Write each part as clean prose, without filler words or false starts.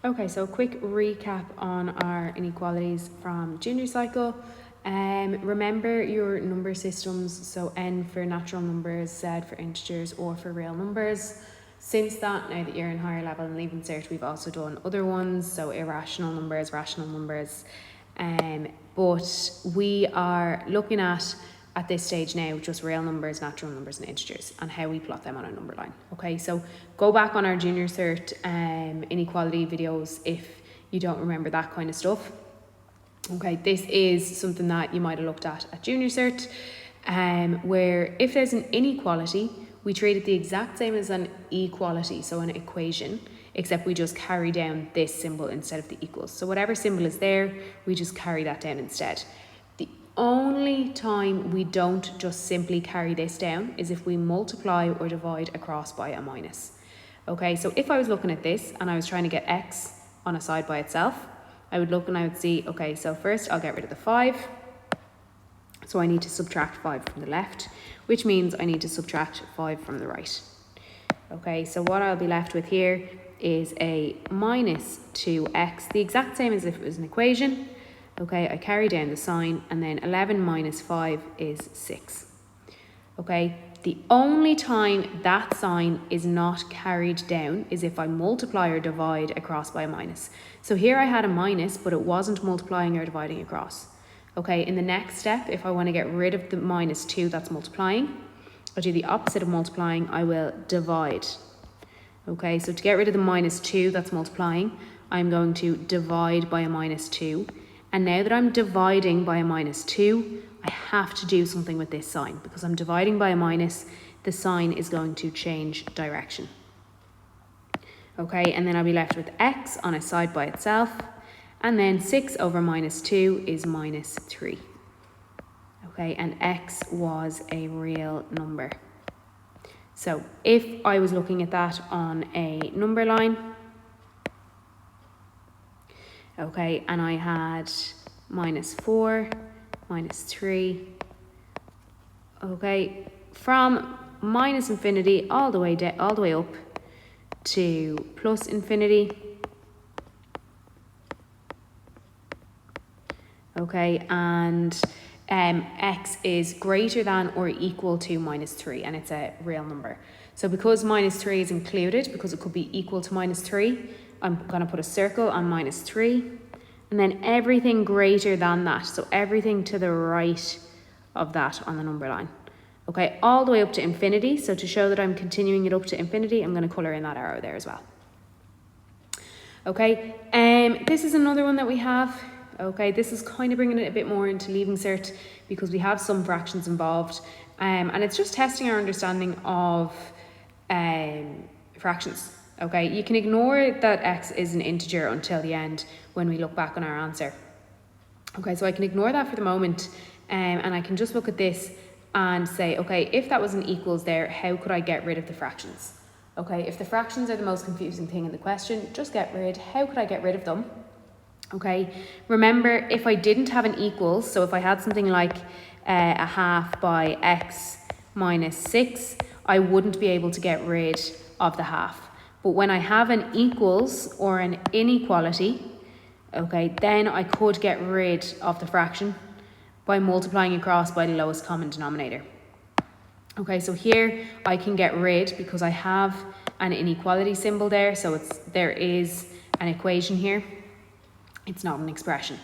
Okay, so a quick recap on our inequalities from junior cycle. Remember your number systems, so N for natural numbers, Z for integers, or for real numbers. Since that, now that you're in higher level and leaving cert, we've also done other ones, so irrational numbers, rational numbers. But we are looking at this stage now just real numbers, natural numbers and integers, and how we plot them on a number line. Okay, so go back on our junior cert inequality videos if you don't remember that kind of stuff. Okay, this is something that you might have looked at junior cert, where if there's an inequality, we treat it the exact same as an equality, so an equation, except we just carry down this symbol instead of the equals. So whatever symbol is there, we just carry that down instead. The only time we don't just simply carry this down is if we multiply or divide across by a minus. Okay, so if I was looking at this and I was trying to get x on a side by itself, I would look and I would see, okay, so first I'll get rid of the 5. So I need to subtract 5 from the left, which means I need to subtract 5 from the right. Okay, so what I'll be left with here is a minus 2x, the exact same as if it was an equation. Okay, I carry down the sign, and then 11 minus 5 is 6. Okay, the only time that sign is not carried down is if I multiply or divide across by a minus. So here I had a minus, but it wasn't multiplying or dividing across. Okay, in the next step, if I want to get rid of the minus 2 that's multiplying, I'll do the opposite of multiplying, I will divide. Okay, so to get rid of the minus 2 that's multiplying, I'm going to divide by a minus 2. And now that I'm dividing by a minus 2, I have to do something with this sign. Because I'm dividing by a minus, the sign is going to change direction. Okay, and then I'll be left with x on a side by itself. And then 6 over minus 2 is minus 3. Okay, and x was a real number. So if I was looking at that on a number line, okay, and I had minus 4, minus 3, okay, from minus infinity all the way up to plus infinity. Okay, and x is greater than or equal to minus 3, and it's a real number. So because minus 3 is included, because it could be equal to minus 3, I'm going to put a circle on minus 3, and then everything greater than that, so everything to the right of that on the number line. Okay, all the way up to infinity. So to show that I'm continuing it up to infinity, I'm going to colour in that arrow there as well. Okay, this is another one that we have. Okay, this is kind of bringing it a bit more into leaving cert because we have some fractions involved, and it's just testing our understanding of fractions. Okay, you can ignore that x is an integer until the end when we look back on our answer. Okay, so I can ignore that for the moment, and I can just look at this and say, okay, if that was an equals there, how could I get rid of the fractions? Okay, if the fractions are the most confusing thing in the question, just get rid. How could I get rid of them? Okay, remember, if I didn't have an equals, so if I had something like a half by x minus 6, I wouldn't be able to get rid of the half. But when I have an equals or an inequality, okay, then I could get rid of the fraction by multiplying across by the lowest common denominator. Okay, so here I can get rid, because I have an inequality symbol there, so there is an equation here. It's not an expression.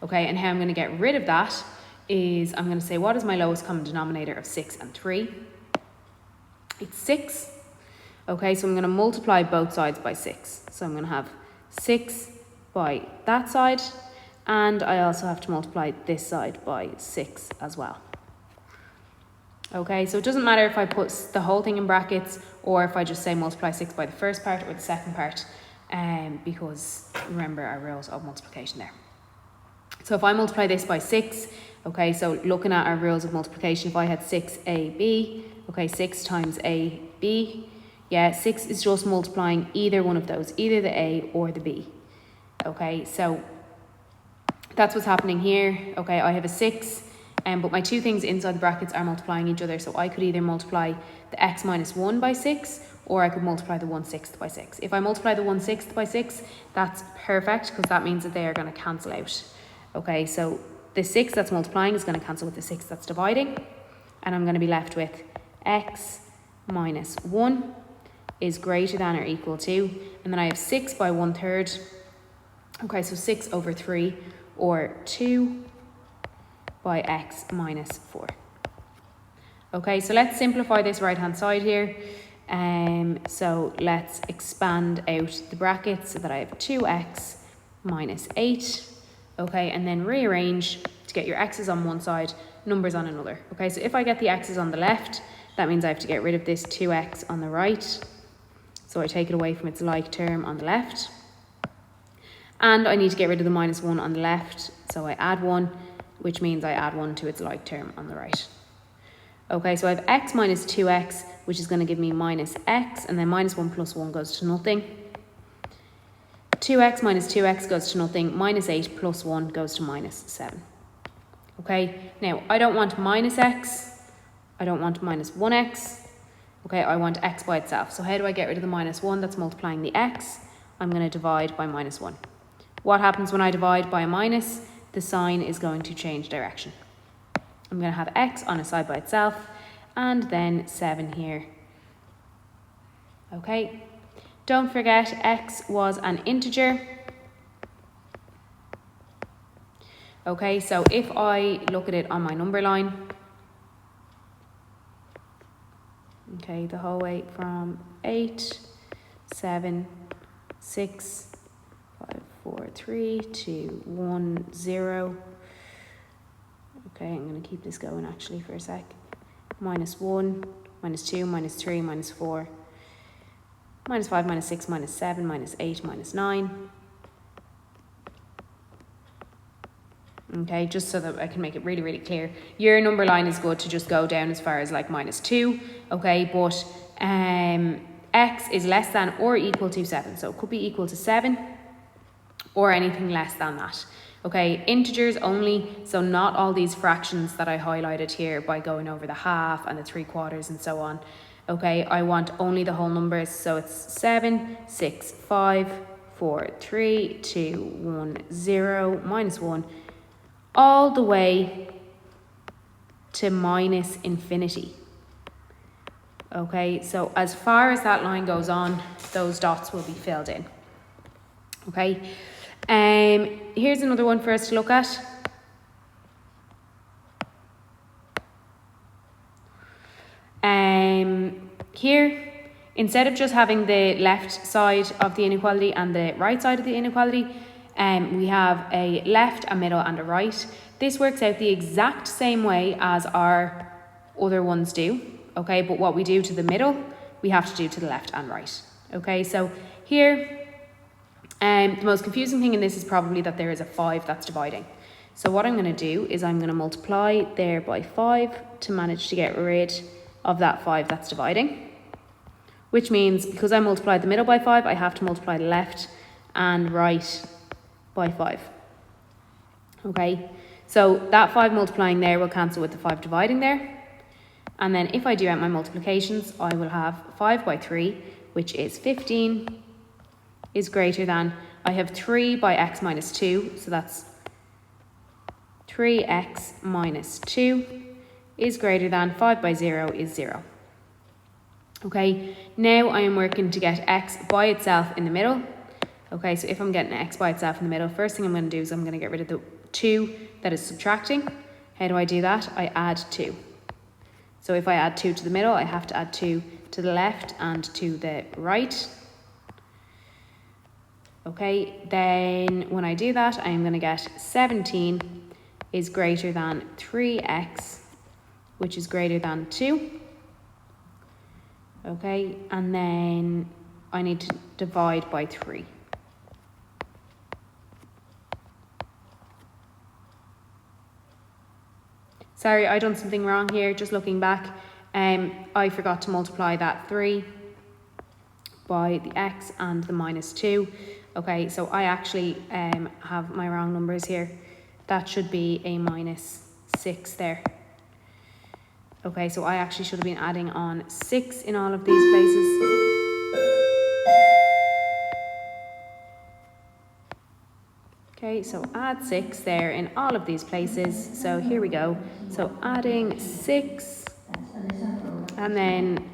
Okay, and how I'm going to get rid of that is I'm going to say, what is my lowest common denominator of 6 and 3? It's 6. Okay, so I'm going to multiply both sides by 6. So I'm going to have 6 by that side, and I also have to multiply this side by 6 as well. Okay, so it doesn't matter if I put the whole thing in brackets or if I just say multiply 6 by the first part or the second part, because remember our rules of multiplication there. So if I multiply this by 6, okay, so looking at our rules of multiplication, if I had 6ab, okay, 6 times ab, yeah, 6 is just multiplying either one of those, either the a or the b. Okay, so that's what's happening here. Okay, I have a 6, but my two things inside the brackets are multiplying each other, so I could either multiply the x minus 1 by 6, or I could multiply the 1/6 by 6. If I multiply the 1/6 by 6, that's perfect because that means that they are going to cancel out. Okay, so the 6 that's multiplying is going to cancel with the 6 that's dividing, and I'm going to be left with x minus 1 is greater than or equal to, and then I have 6 by 1/3. Okay, so 6 over 3, or 2 by x minus 4. Okay, so let's simplify this right hand side here. So let's expand out the brackets so that I have 2x minus 8. Okay, and then rearrange to get your x's on one side, numbers on another. Okay, so if I get the x's on the left, that means I have to get rid of this 2x on the right. So I take it away from its like term on the left. And I need to get rid of the minus 1 on the left. So I add 1, which means I add 1 to its like term on the right. Okay, so I have x minus 2x, which is going to give me minus x, and then minus 1 plus 1 goes to nothing. 2x minus 2x goes to nothing. Minus 8 plus 1 goes to minus 7. Okay, now I don't want minus x. I don't want minus 1x. Okay, I want x by itself. So how do I get rid of the minus 1 that's multiplying the x? I'm going to divide by minus 1. What happens when I divide by a minus? The sign is going to change direction. I'm going to have x on a side by itself, and then 7 here. Okay, don't forget x was an integer. Okay, so if I look at it on my number line, okay, the whole way from 8, 7, 6, 5, 4, 3, 2, 1, 0. Okay, I'm going to keep this going actually for a sec. Minus 1, minus 2, minus 3, minus 4, minus 5, minus 6, minus 7, minus 8, minus 9. Okay, just so that I can make it really, really clear. Your number line is good to just go down as far as like minus 2. Okay, but x is less than or equal to 7. So it could be equal to 7 or anything less than that. Okay, integers only, so not all these fractions that I highlighted here by going over the half and the 3/4 and so on. Okay, I want only the whole numbers, so it's 7, 6, 5, 4, 3, 2, 1, 0, minus 1, all the way to minus infinity. Okay, so as far as that line goes on, those dots will be filled in. Okay. Here's another one for us to look at. Here, instead of just having the left side of the inequality and the right side of the inequality, we have a left, a middle, and a right. This works out the exact same way as our other ones do, okay? But what we do to the middle, we have to do to the left and right, okay? So here, the most confusing thing in this is probably that there is a 5 that's dividing. So what I'm going to do is I'm going to multiply there by 5 to manage to get rid of that 5 that's dividing. Which means because I multiplied the middle by 5, I have to multiply the left and right by 5. Okay, so that 5 multiplying there will cancel with the 5 dividing there. And then if I do out my multiplications, I will have 5 by 3, which is 15, is greater than, I have 3 by x minus 2, so that's 3x minus 2 is greater than 5 by 0 is 0. Okay, now I am working to get x by itself in the middle. Okay, so if I'm getting x by itself in the middle, first thing I'm going to do is I'm going to get rid of the 2 that is subtracting. How do I do that? I add 2. So if I add 2 to the middle, I have to add 2 to the left and to the right. Okay, then when I do that, I'm going to get 17 is greater than 3x, which is greater than 2. Okay, and then I need to divide by 3. Sorry, I done something wrong here, just looking back. I forgot to multiply that 3 by the x and the minus 2. Okay, so I actually have my wrong numbers here. That should be a minus 6 there. Okay, so I actually should have been adding on 6 in all of these places. Okay, so add 6 there in all of these places. So here we go. So adding 6 and then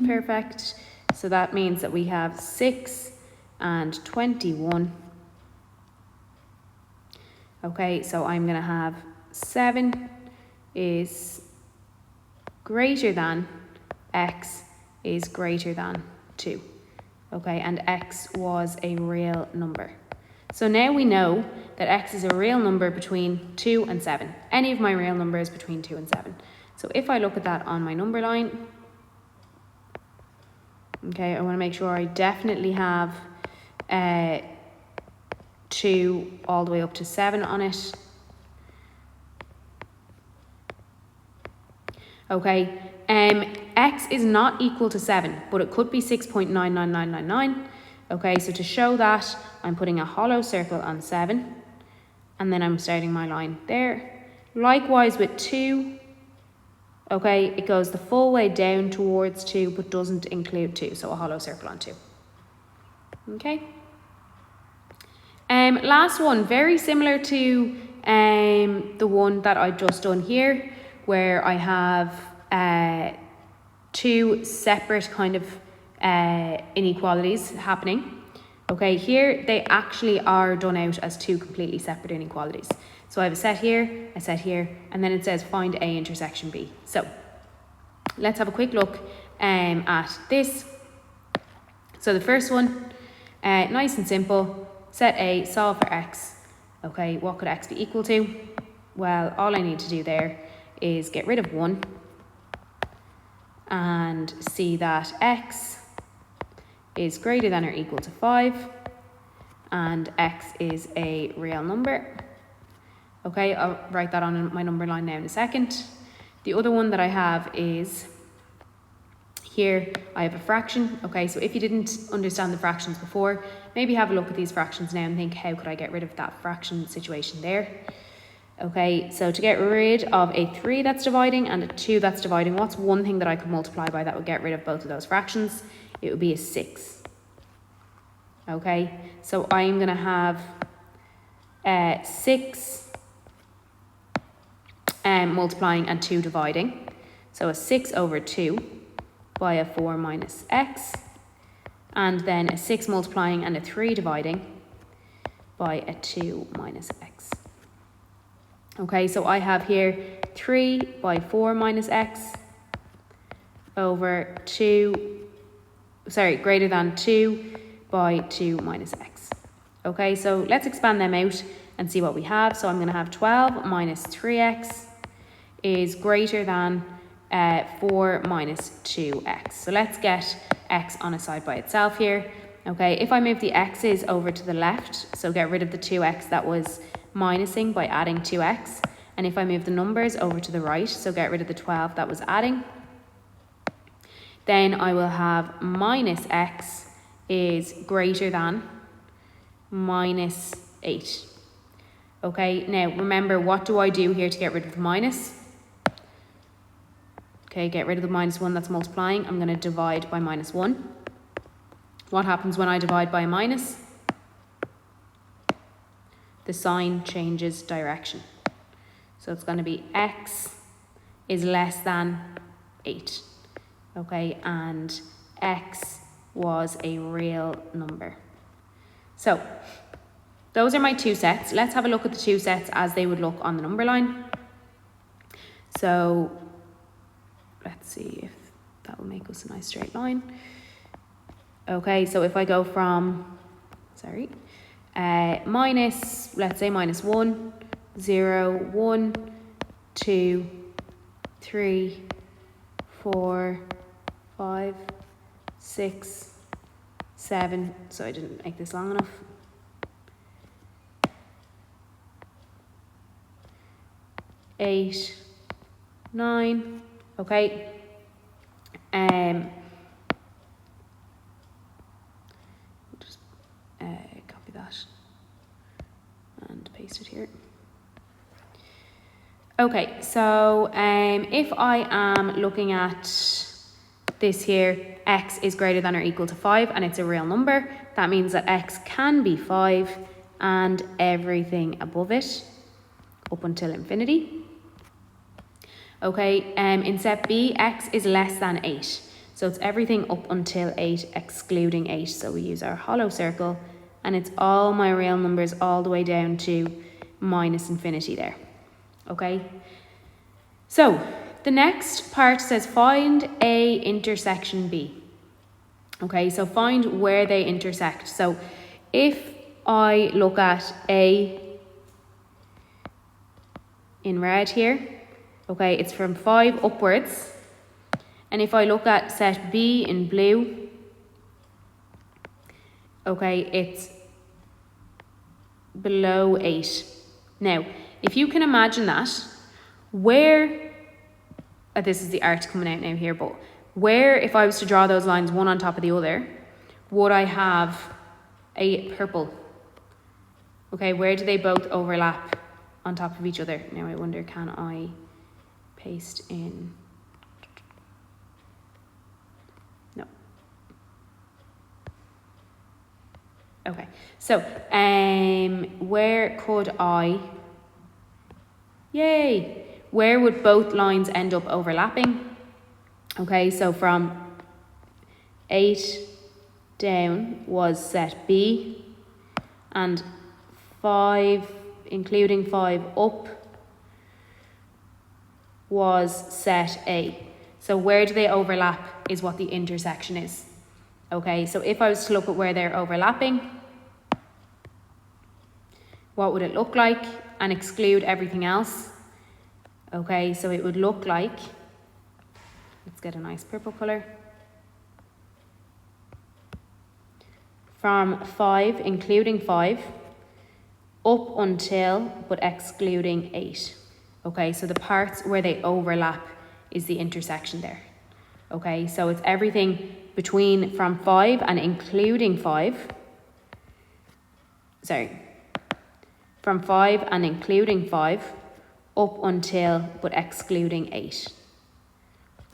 perfect. So that means that we have 6 and 21. Okay, so I'm going to have 7 is greater than x is greater than 2. Okay, and x was a real number. So now we know that x is a real number between 2 and 7. Any of my real numbers between 2 and 7. So if I look at that on my number line, okay, I want to make sure I definitely have 2 all the way up to 7 on it. Okay, x is not equal to 7, but it could be 6.99999. Okay, so to show that, I'm putting a hollow circle on 7, and then I'm starting my line there. Likewise with 2, okay, it goes the full way down towards 2, but doesn't include 2, so a hollow circle on 2. Okay. Last one, very similar to the one that I've just done here, where I have 2 separate kind of inequalities happening. Okay, here they actually are done out as 2 completely separate inequalities. So I have a set here, and then it says find A intersection B. So let's have a quick look at this. So the first one, nice and simple. Set A, solve for x. Okay, what could x be equal to? Well, all I need to do there is get rid of 1 and see that x is greater than or equal to 5 and x is a real number. Okay, I'll write that on my number line now in a second. The other one that I have is here I have a fraction. Okay, so if you didn't understand the fractions before, maybe have a look at these fractions now and think, how could I get rid of that fraction situation there? Okay, so to get rid of a 3 that's dividing and a 2 that's dividing, what's one thing that I could multiply by that would get rid of both of those fractions? It would be a 6. Okay, so I'm going to have 6 multiplying and 2 dividing. So a 6 over 2 by a 4 minus x. And then a 6 multiplying and a 3 dividing by a 2 minus x. Okay, so I have here 3 by 4 minus x over greater than 2 by 2 minus x. Okay, so let's expand them out and see what we have. So I'm going to have 12 minus 3x is greater than 4 minus 2x. So let's get x on a side by itself here. Okay, if I move the x's over to the left, so get rid of the 2x that was minusing by adding 2x, and if I move the numbers over to the right, so get rid of the 12 that was adding, then I will have minus x is greater than minus 8. Okay, now remember, what do I do here to get rid of the minus? Okay, get rid of the minus 1 that's multiplying. I'm going to divide by minus 1. What happens when I divide by a minus? The sign changes direction. So it's going to be x is less than 8. Okay, and x was a real number. So those are my 2 sets. Let's have a look at the 2 sets as they would look on the number line. So let's see if that will make us a nice straight line. Okay, so if I go from, minus, let's say minus 1, 0, 1, 2, 3, 4, 5, 6, 7, so I didn't make this long enough. 8, 9, okay. Just copy that and paste it here. Okay, so if I am looking at this here, x is greater than or equal to 5 and it's a real number, that means that x can be 5 and everything above it up until infinity. Okay, in set B, x is less than 8. So it's everything up until 8, excluding 8. So we use our hollow circle, and it's all my real numbers all the way down to minus infinity there. Okay, so the next part says find A intersection B. Okay, so find where they intersect. So if I look at A in red here, okay, it's from 5 upwards. And if I look at set B in blue, okay, it's below 8. Now, if you can imagine that, where, this is the art coming out now here, but where, if I was to draw those lines one on top of the other, would I have a purple? Okay, where do they both overlap on top of each other? Now I wonder, can I paste in? No. Okay, so where could I, yay, where would both lines end up overlapping? Okay, so from 8 down was set B, and 5, including 5 up, was set A. So where do they overlap is what the intersection is. Okay, so if I was to look at where they're overlapping, what would it look like, and exclude everything else? Okay, so it would look like, let's get a nice purple colour. From 5, including 5, up until, but excluding 8. Okay, so the parts where they overlap is the intersection there. Okay, so it's everything between from 5 and including 5. Sorry. From 5 and including 5, up until, but excluding 8.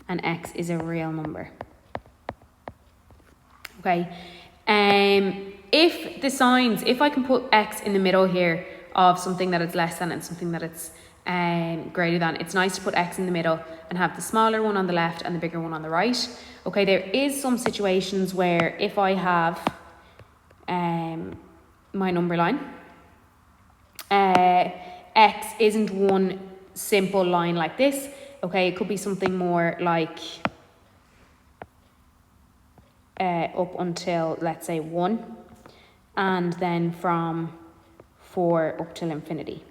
And x is a real number. Okay. If the signs, if I can put x in the middle here of something that it's less than and something that it's greater than, it's nice to put x in the middle and have the smaller one on the left and the bigger one on the right. Okay, there is some situations where if I have my number line, x isn't one simple line like this. Okay, it could be something more like up until, let's say, 1, and then from 4 up till infinity.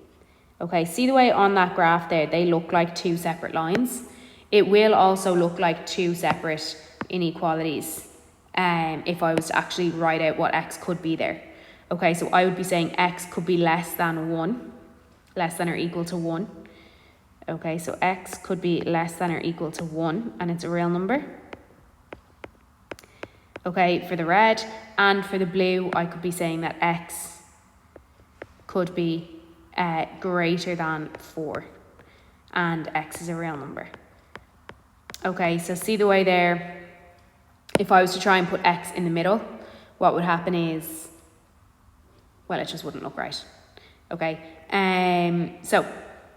Okay, see the way on that graph there, they look like 2 separate lines. It will also look like 2 separate inequalities if I was to actually write out what x could be there. Okay, so I would be saying x could be less than 1, less than or equal to 1. Okay, so x could be less than or equal to 1, and it's a real number. Okay, for the red, and for the blue, I could be saying that x could be greater than 4, and x is a real number. Okay, so see the way there, if I was to try and put x in the middle, what would happen is, well, it just wouldn't look right. Okay, so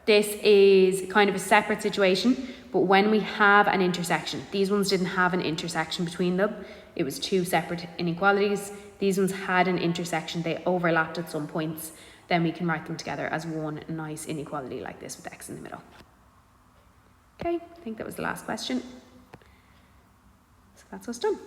this is kind of a separate situation, but when we have an intersection, these ones didn't have an intersection between them. It was 2 separate inequalities. These ones had an intersection. They overlapped at some points. Then we can write them together as one nice inequality like this with x in the middle. Okay, I think that was the last question. So that's us done.